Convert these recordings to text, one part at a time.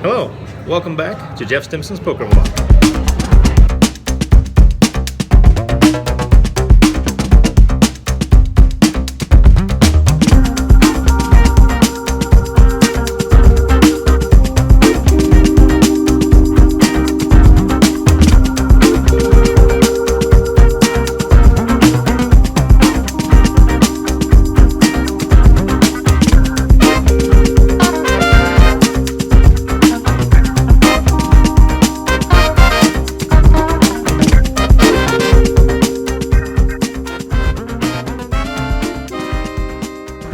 Hello, welcome back to Jeff Stimson's Poker Vlog.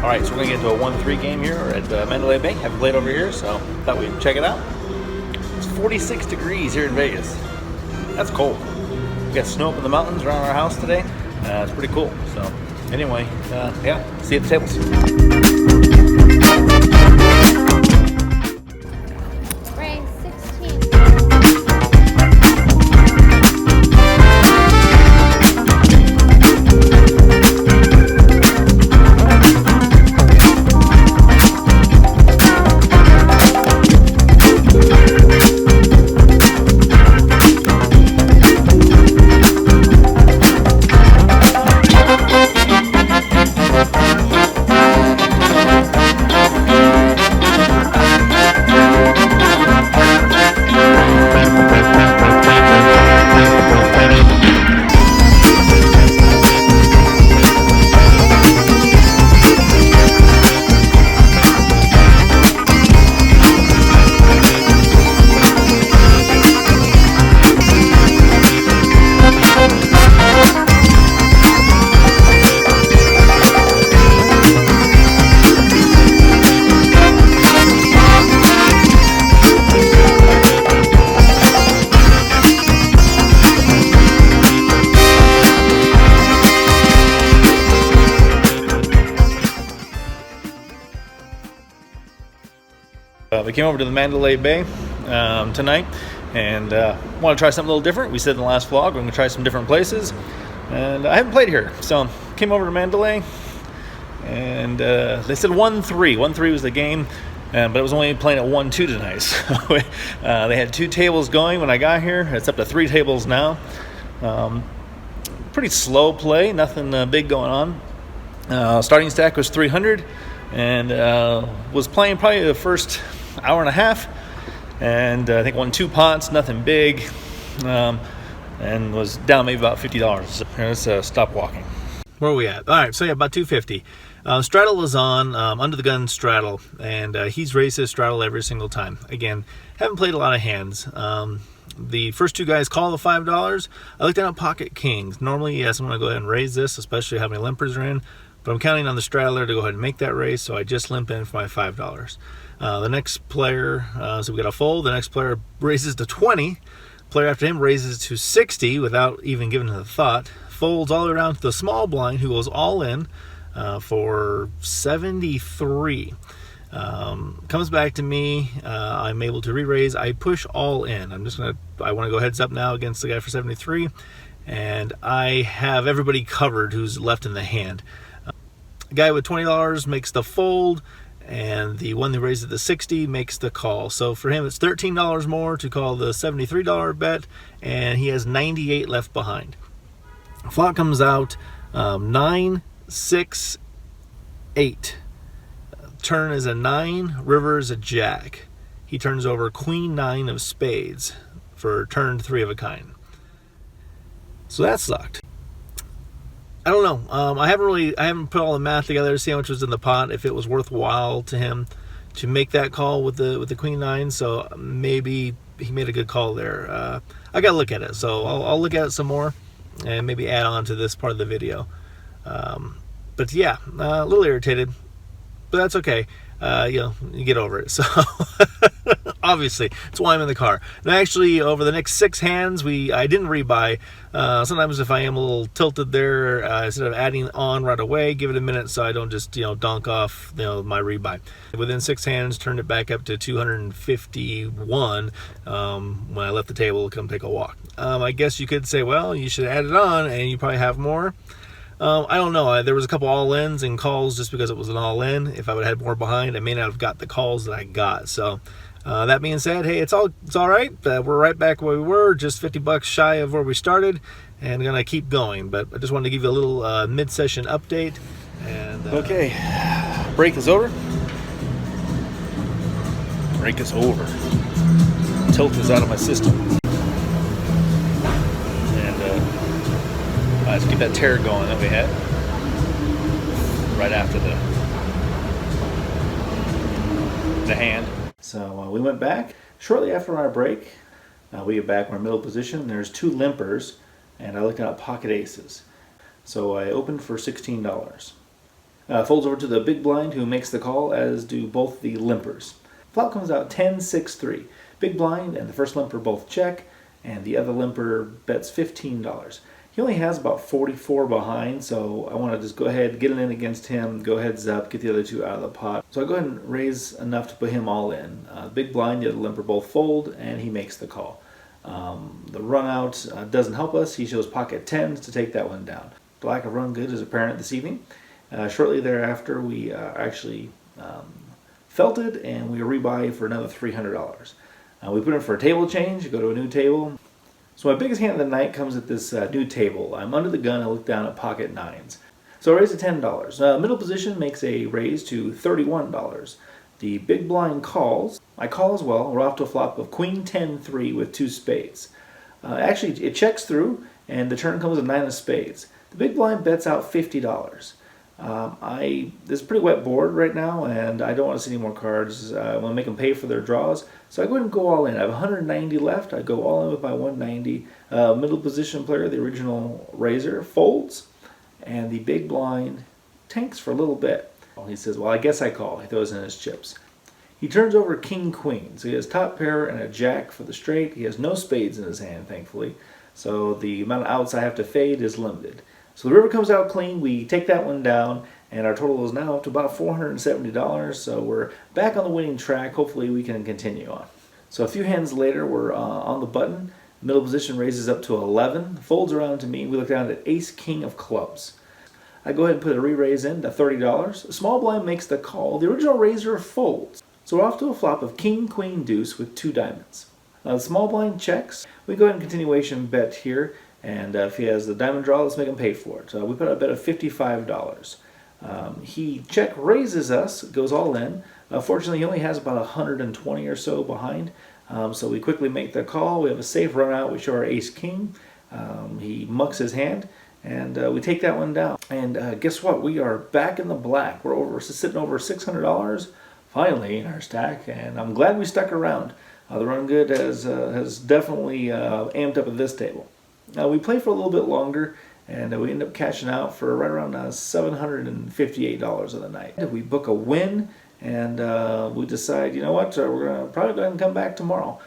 Alright, so we're going to get into a 1-3 game here at Mandalay Bay. Haven't played over here, so thought we'd check it out. It's 46 degrees here in Vegas. That's cold. We got snow up in the mountains around our house today. It's pretty cool. So anyway, yeah, see you at the tables. We came over to the Mandalay Bay tonight and want to try something a little different. We said in the last vlog we're going to try some different places, and I haven't played here, so came over to Mandalay, and they said 1-3. 1-3 was the game, but it was only playing at 1-2 tonight. So they had 2 tables going when I got here. It's up to 3 tables now. Pretty slow play, nothing big going on. Starting stack was 300, and was playing probably the first hour and a half, and I think won 2 pots, nothing big, and was down maybe about $50. So let's stop walking. Where are we at? All right, so yeah, about 250. Straddle is on, under the gun straddle, and he's raised his straddle every single time. Again, haven't played a lot of hands. The first 2 guys call the $5. I looked down at pocket kings. Normally, yes, I'm going to go ahead and raise this, especially how many limpers are in, but I'm counting on the straddler to go ahead and make that raise, so I just limp in for my $5. The next player, so we got a fold. The next player raises to 20. Player after him raises to 60 without even giving it a thought. Folds all the way around to the small blind, who goes all in for 73. Comes back to me. I'm able to re-raise. I push all in. I want to go heads up now against the guy for 73, and I have everybody covered who's left in the hand. The guy with $20 makes the fold, and the one that raises the 60 makes the call. So for him, it's $13 more to call the $73 bet, and he has 98 left behind. Flop comes out 9, 6, 8. Turn is a 9, river is a jack. He turns over queen 9 of spades for turn 3 of a kind. So that sucked. I don't know. I haven't put all the math together to see how much was in the pot, if it was worthwhile to him to make that call with the queen 9. So maybe he made a good call there. I gotta look at it, so I'll look at it some more and maybe add on to this part of the video. But yeah, a little irritated, but that's okay. You get over it. So obviously, that's why I'm in the car. And actually, over the next 6 hands, I didn't rebuy. Sometimes if I am a little tilted there, instead of adding on right away, give it a minute so I don't just donk off my rebuy. Within 6 hands, turned it back up to 251 when I left the table to come take a walk. I guess you could say, well, you should add it on and you probably have more. I don't know. There was a couple all-ins and calls just because it was an all-in. If I would have had more behind, I may not have got the calls that I got. So That being said, hey, it's all right. We're right back where we were, just $50 shy of where we started, and gonna keep going. But I just wanted to give you a little mid-session update. And okay, break is over. Break is over. Tilt is out of my system, and let's get that tear going that we had right after the hand. So we went back shortly after our break. We get back, we're in middle position. There's 2 limpers, and I looked at pocket aces. So I opened for $16. Folds over to the big blind, who makes the call, as do both the limpers. Flop comes out 10-6-3. Big blind and the first limper both check, and the other limper bets $15. He only has about 44 behind, so I want to just go ahead, get it in against him, go heads up, get the other 2 out of the pot. So I go ahead and raise enough to put him all in. Big blind, the other limper both fold, and he makes the call. The run out doesn't help us. He shows pocket 10s to take that one down. The lack of run good is apparent this evening. Shortly thereafter, we actually felted, and we rebuy for another $300. We put in for a table change, go to a new table. So my biggest hand of the night comes at this new table. I'm under the gun, I look down at pocket 9s. So I raise to $10. Middle position makes a raise to $31. The big blind calls. I call as well. We're off to a flop of Queen 10-3 with 2 spades. Actually, it checks through, and the turn comes with 9 of spades. The big blind bets out $50. This is a pretty wet board right now, and I don't want to see any more cards. I want to make them pay for their draws, so I go ahead and go all in. I have 190 left. I go all in with my 190. Middle position player, the original raiser, folds, and the big blind tanks for a little bit. He says, well, I guess I call. He throws in his chips. He turns over king queen, so he has top pair and a jack for the straight. He has no spades in his hand, thankfully, so the amount of outs I have to fade is limited. So the river comes out clean, we take that one down, and our total is now up to about $470, so we're back on the winning track. Hopefully we can continue on. So a few hands later, we're on the button. Middle position raises up to 11, folds around to me. We look down at ace king of clubs. I go ahead and put a re-raise in to $30. Small blind makes the call. The original raiser folds. So we're off to a flop of king, queen, deuce with 2 diamonds. The small blind checks. We go ahead and continuation bet here. And if he has the diamond draw, let's make him pay for it. We put a bet of $55. He check raises us, goes all in. Fortunately, he only has about 120 or so behind. So we quickly make the call. We have a safe run out. We show our ace king. He mucks his hand, and we take that one down. And guess what? We are back in the black. We're sitting over $600 finally in our stack, and I'm glad we stuck around. The run good has definitely amped up at this table. We play for a little bit longer, and we end up cashing out for right around $758 of the night. We book a win, and we decide, you know what, we're going to probably go ahead and come back tomorrow.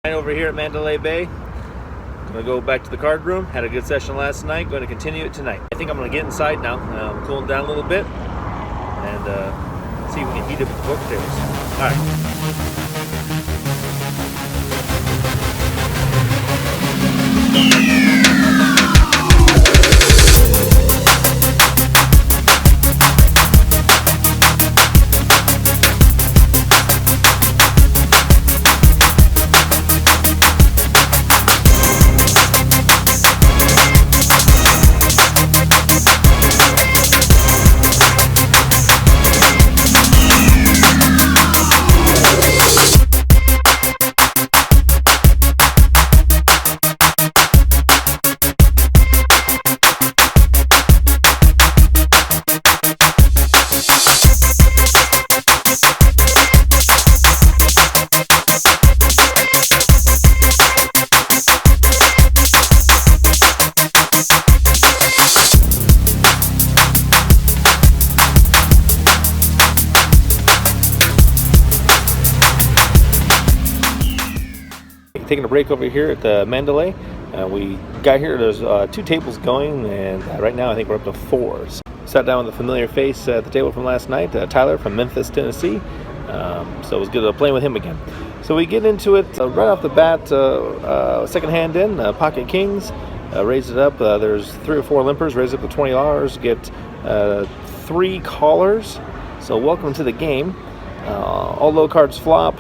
Over here at Mandalay Bay. I'm going to go back to the card room. Had a good session last night. Going to continue it tonight. I think I'm going to get inside now. I'm cooling down a little bit, and see if we can heat up the book tables. All right. Taking a break over here at the Mandalay. We got here, there's 2 tables going, and right now I think we're up to 4. So sat down with a familiar face at the table from last night, Tyler from Memphis, Tennessee. So it was good playing with him again. So we get into it right off the bat, second hand in, pocket kings, raise it up. There's 3 or 4 limpers, raise it up to $20, get 3 callers. So welcome to the game. All low cards flop.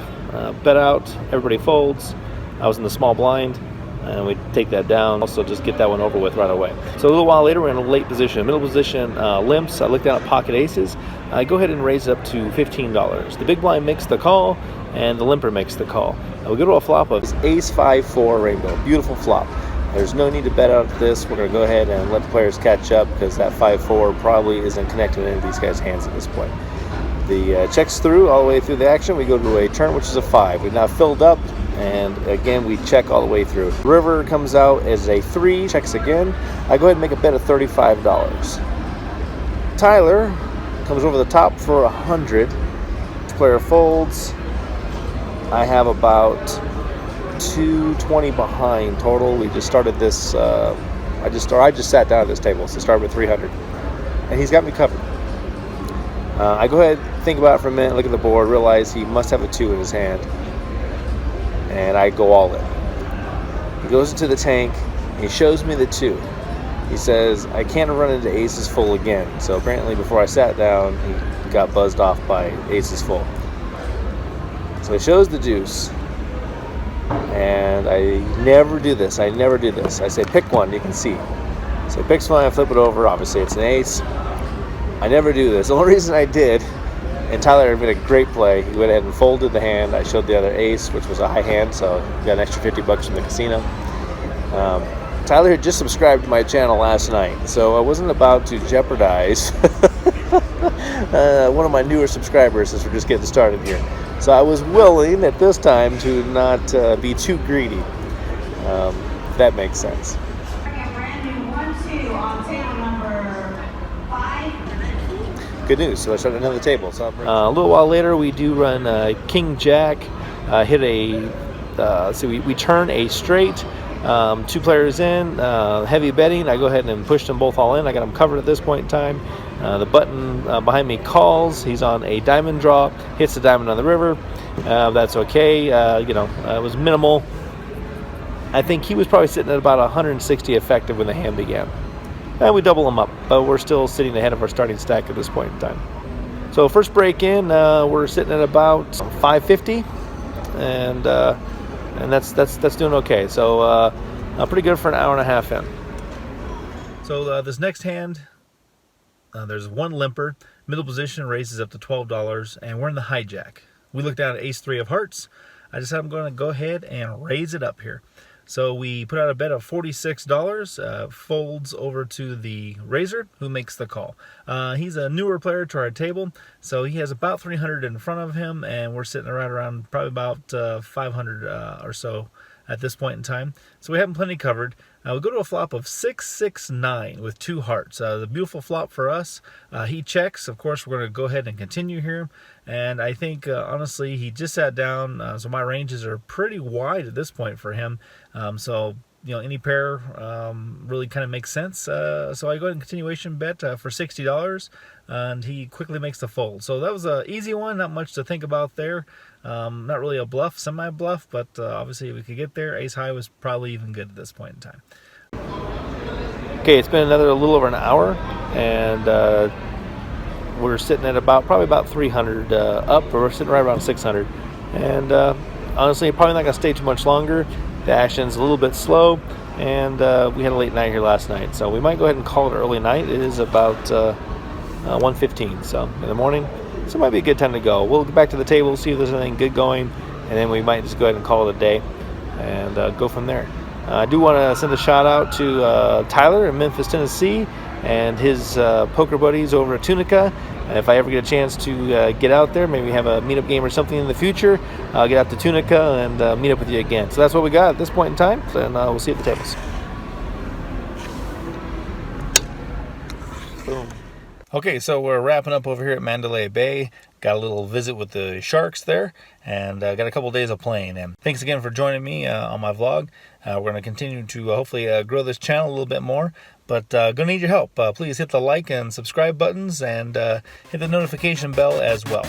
bet out, everybody folds. I was in the small blind, and we take that down. Also, just get that one over with right away. So a little while later, we're in a late position. Middle position, limps. I look down at pocket aces. I go ahead and raise it up to $15. The big blind makes the call, and the limper makes the call. We go to a flop of ace 5-4 rainbow. Beautiful flop. There's no need to bet out this. We're going to go ahead and let the players catch up because that 5-4 probably isn't connected to any of these guys' hands at this point. The checks through all the way through the action. We go to a turn, which is a 5. We've now filled up, and again, we check all the way through. River comes out as a 3, checks again. I go ahead and make a bet of $35. Tyler comes over the top for 100. Player folds. I have about 220 behind total. We just started this. I just sat down at this table, so started with 300, and he's got me covered. I go ahead, think about it for a minute, look at the board, realize he must have a 2 in his hand, and I go all in. He goes into the tank, and he shows me the 2. He says, I can't run into aces full again. So apparently before I sat down, he got buzzed off by aces full. So he shows the deuce, and I never do this. I say, pick one, you can see. So he picks one, I flip it over, obviously it's an ace. I never do this. The only reason I did, and Tyler made a great play, he went ahead and folded the hand. I showed the other ace, which was a high hand, so got an extra $50 from the casino. Tyler had just subscribed to my channel last night, so I wasn't about to jeopardize one of my newer subscribers since we're just getting started here. So I was willing at this time to not be too greedy, if that makes sense. Good news. So I started another table. So a little while later, we do run King Jack. Hit a. We turn a straight. 2 players in. Heavy betting. I go ahead and push them both all in. I got them covered at this point in time. The button behind me calls. He's on a diamond draw. Hits the diamond on the river. That's okay. It was minimal. I think he was probably sitting at about 160 effective when the hand began. And we double them up, but we're still sitting ahead of our starting stack at this point in time. So first break in, we're sitting at about 550, and that's doing okay. So pretty good for an hour and a half in. So this next hand, there's one limper, middle position raises up to $12, and we're in the hijack. We look down at ace 3 of hearts. I decided I'm going to go ahead and raise it up here. So we put out a bet of $46, folds over to the raiser, who makes the call. He's a newer player to our table, so he has about 300 in front of him, and we're sitting right around probably about 500 or so at this point in time. So we have him plenty covered. We'll go to a flop of 6-6-9 with 2 hearts. The beautiful flop for us. He checks. Of course, we're going to go ahead and continue here. And I think, honestly, he just sat down, so my ranges are pretty wide at this point for him. So, any pair really kind of makes sense. So I go ahead and continuation bet for $60, and he quickly makes the fold. So that was an easy one, not much to think about there. Not really a bluff, semi-bluff, but obviously if we could get there, ace high was probably even good at this point in time. Okay, it's been a little over an hour, and we're sitting at probably about 300 up, or we're sitting right around 600. And honestly, probably not going to stay too much longer. The action's a little bit slow, and we had a late night here last night, so we might go ahead and call it early night. It is about 1:15, so in the morning. So it might be a good time to go. We'll get back to the table, see if there's anything good going, and then we might just go ahead and call it a day and go from there. I do want to send a shout out to Tyler in Memphis, Tennessee, and his poker buddies over at Tunica. If I ever get a chance to get out there, maybe have a meetup game or something in the future, I'll get out to Tunica and meet up with you again. So that's what we got at this point in time, and we'll see you at the tables. Boom. Okay, so we're wrapping up over here at Mandalay Bay. Got a little visit with the sharks there, and got a couple days of playing. And thanks again for joining me on my vlog. We're going to continue to hopefully grow this channel a little bit more, but going to need your help. Please hit the like and subscribe buttons, and hit the notification bell as well.